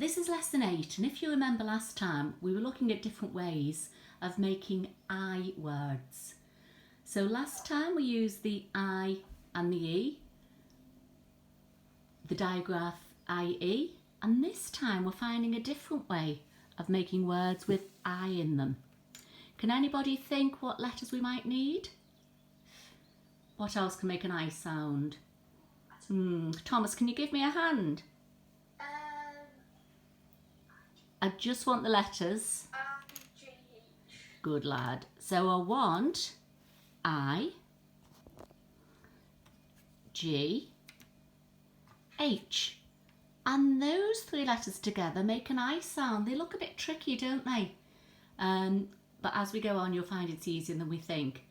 This is lesson 8, and if you remember last time, we were looking at different ways of making I words. So last time we used the I and the E, the digraph IE, and this time we're finding a different way of making words with I in them. Can anybody think what letters we might need? What else can make an I sound? Thomas, can you give me a hand? I just want the letters. G, H. Good lad. So I want I, G, H. And those three letters together make an I sound. They look a bit tricky, don't they? But as we go on, you'll find it's easier than we think.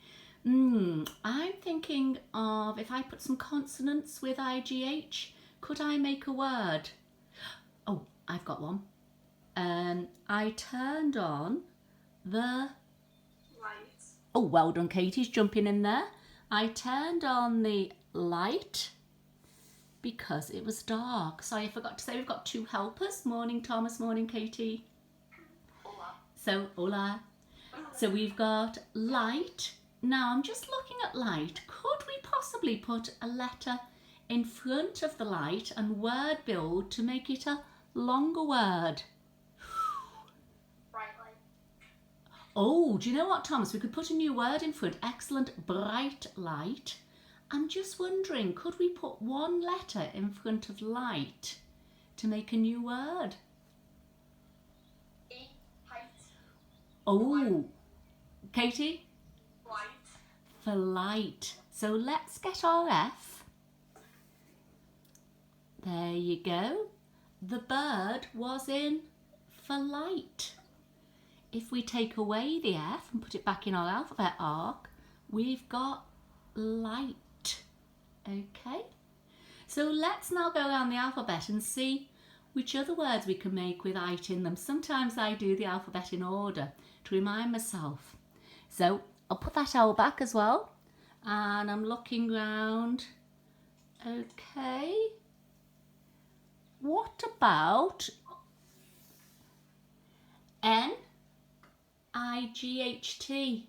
I'm thinking of, if I put some consonants with IGH, could I make a word? Oh, I've got one. I turned on the Light. Oh, well done, Katie's jumping in there. I turned on the light because it was dark. Sorry, I forgot to say we've got two helpers. Morning, Thomas. Morning, Katie. Hola. So, hola. So we've got light. Now, I'm just looking at light. Could we possibly put a letter in front of the light and word build to make it a longer word? Bright light. Oh, do you know what, Thomas? We could put a new word in front. Excellent, bright light. I'm just wondering, could we put one letter in front of light to make a new word? E, height. Oh, Katie? Light. For light. So let's get our F. There you go. The bird was in for light. If we take away the F and put it back in our alphabet arc, we've got light. Okay? So let's now go around the alphabet and see which other words we can make with it in them. Sometimes I do the alphabet in order to remind myself. So I'll put that L back as well. And I'm looking round. Okay. What about N? IGHT.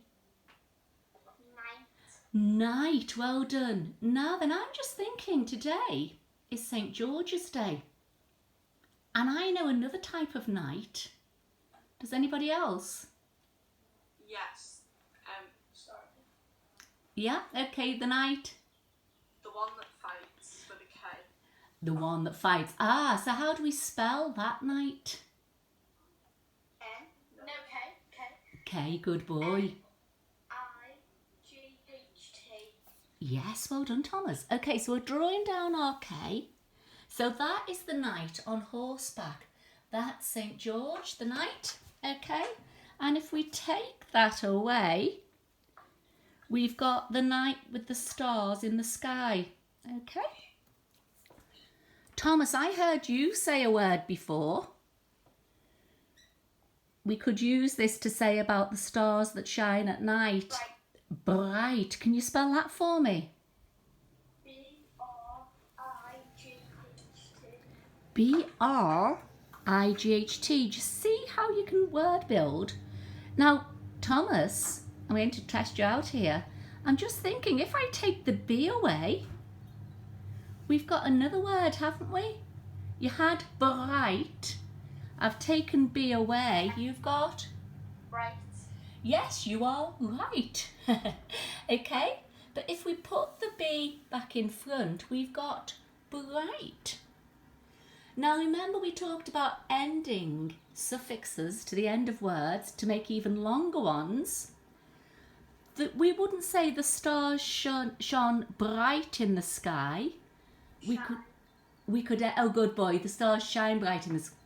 Night. Night, well done. Now then, I'm just thinking today is St. George's Day. And I know another type of night. Does anybody else? Yes. Sorry. Yeah, okay, the night. The one that fights with a K. The one that fights. Ah, so how do we spell that night? N. No, K. K, good boy. IGHT. Yes, well done, Thomas. Okay, so we're drawing down our K. So that is the knight on horseback. That's St. George, the knight. Okay, and if we take that away, we've got the night with the stars in the sky. Okay. Thomas, I heard you say a word before. We could use this to say about the stars that shine at night. Bright. Bright. Can you spell that for me? BRIGHT. BRIGHT. Just see how you can word build. Now, Thomas, I'm going to test you out here. I'm just thinking, if I take the B away, we've got another word, haven't we? You had bright. I've taken B away. You've got? Bright. Yes, you are right. Okay, but if we put the B back in front, we've got bright. Now remember we talked about ending suffixes to the end of words to make even longer ones. That we wouldn't say the stars shone bright in the sky. We could, oh good boy, the stars shine bright in the sky.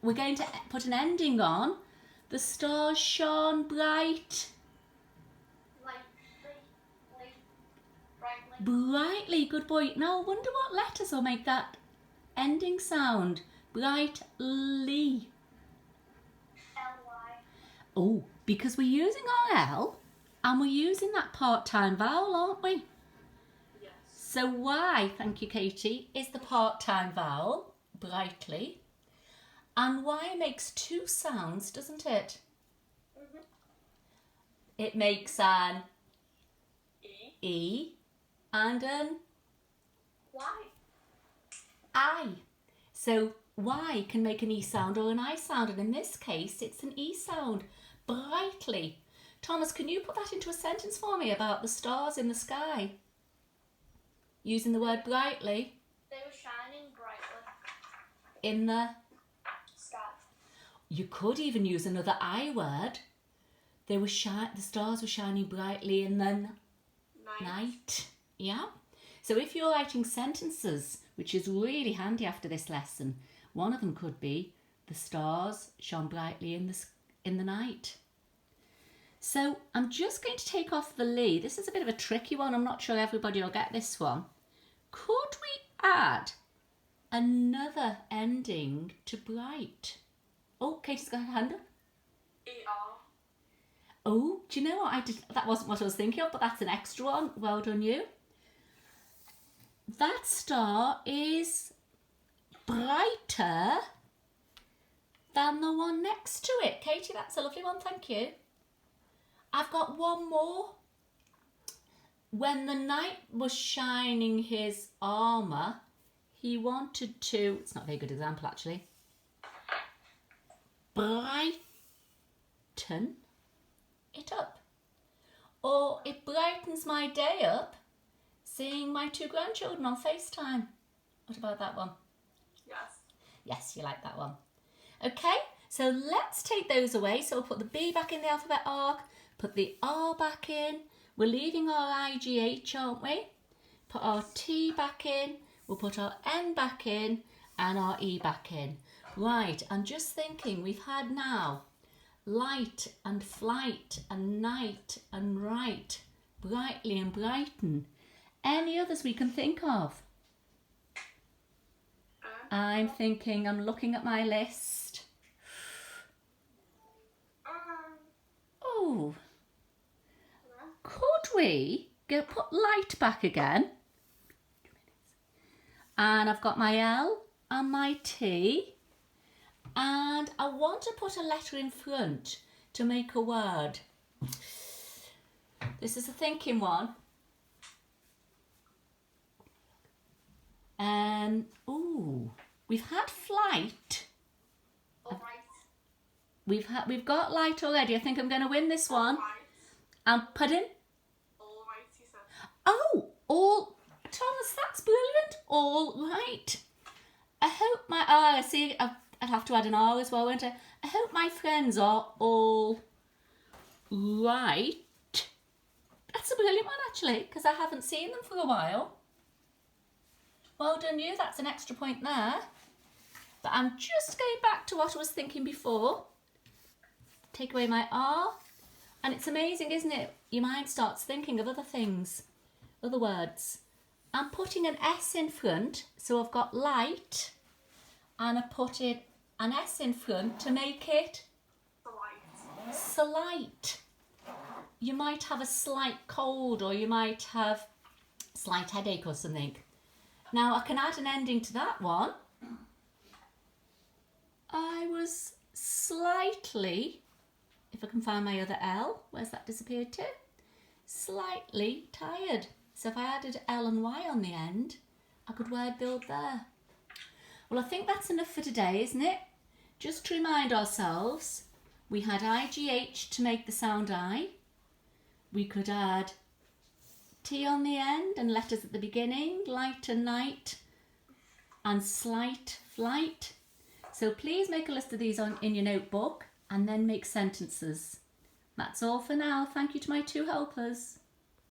We're going to put an ending on. The stars shone bright. Brightly. Brightly, good boy. Now I wonder what letters will make that ending sound. Brightly. LY. Oh, because we're using our L and we're using that part-time vowel, aren't we? Yes. So Y, thank you Katie, is the part-time vowel, brightly. And Y makes two sounds, doesn't it? Mhm. It makes an E. E and an Y. I. So Y can make an E sound or an I sound, and in this case it's an E sound. Brightly. Thomas, can you put that into a sentence for me about the stars in the sky? Using the word brightly They were shining brightly. in the... Sky. You could even use another I word. The stars were shining brightly in the night. Yeah. So if you're writing sentences, which is really handy after this lesson, one of them could be the stars shone brightly in the night. So I'm just going to take off the Lee. This is a bit of a tricky one. I'm not sure everybody will get this one. Could we add another ending to bright? Oh, Katie's got her hand up. ER. Oh, do you know what I did? That wasn't what I was thinking of, but that's an extra one. Well done, you. That star is brighter than the one next to it. Katie, that's a lovely one, thank you. I've got one more. When the knight was shining his armour, he wanted to, it's not a very good example actually, brighten it up. Or it brightens my day up seeing my two grandchildren on FaceTime. What about that one? Yes. Yes, you like that one. Okay, so let's take those away. So we'll put the B back in the alphabet arc, put the R back in. We're leaving our IGH, aren't we? Put our T back in, we'll put our N back in and our E back in. Right, I'm just thinking we've had now light and flight and night and right, brightly and brighten. Any others we can think of? I'm thinking, I'm looking at my list. Oh, could we put light back again? And I've got my L and my T. And I want to put a letter in front to make a word. This is a thinking one. Ooh, we've had flight. All right. We've got light already. I think I'm going to win this one. Right. Pardon? All right, he said. Oh, all Thomas, that's brilliant. All right. I hope my I see. I'd have to add an R as well, won't I? I hope my friends are all right. That's a brilliant one actually, because I haven't seen them for a while. Well done you, that's an extra point there. But I'm just going back to what I was thinking before. Take away my R. And it's amazing, isn't it? Your mind starts thinking of other things, other words. I'm putting an S in front, so I've got light. And I put an S in front to make it slight. You might have a slight cold or you might have a slight headache or something. Now I can add an ending to that one. I was slightly, if I can find my other L, where's that disappeared to? Slightly tired. So if I added L and Y on the end, I could word build there. Well, I think that's enough for today, isn't it? Just to remind ourselves, we had IGH to make the sound I. We could add T on the end and letters at the beginning, light and night, and slight, flight. So please make a list of these in your notebook and then make sentences. That's all for now. Thank you to my two helpers.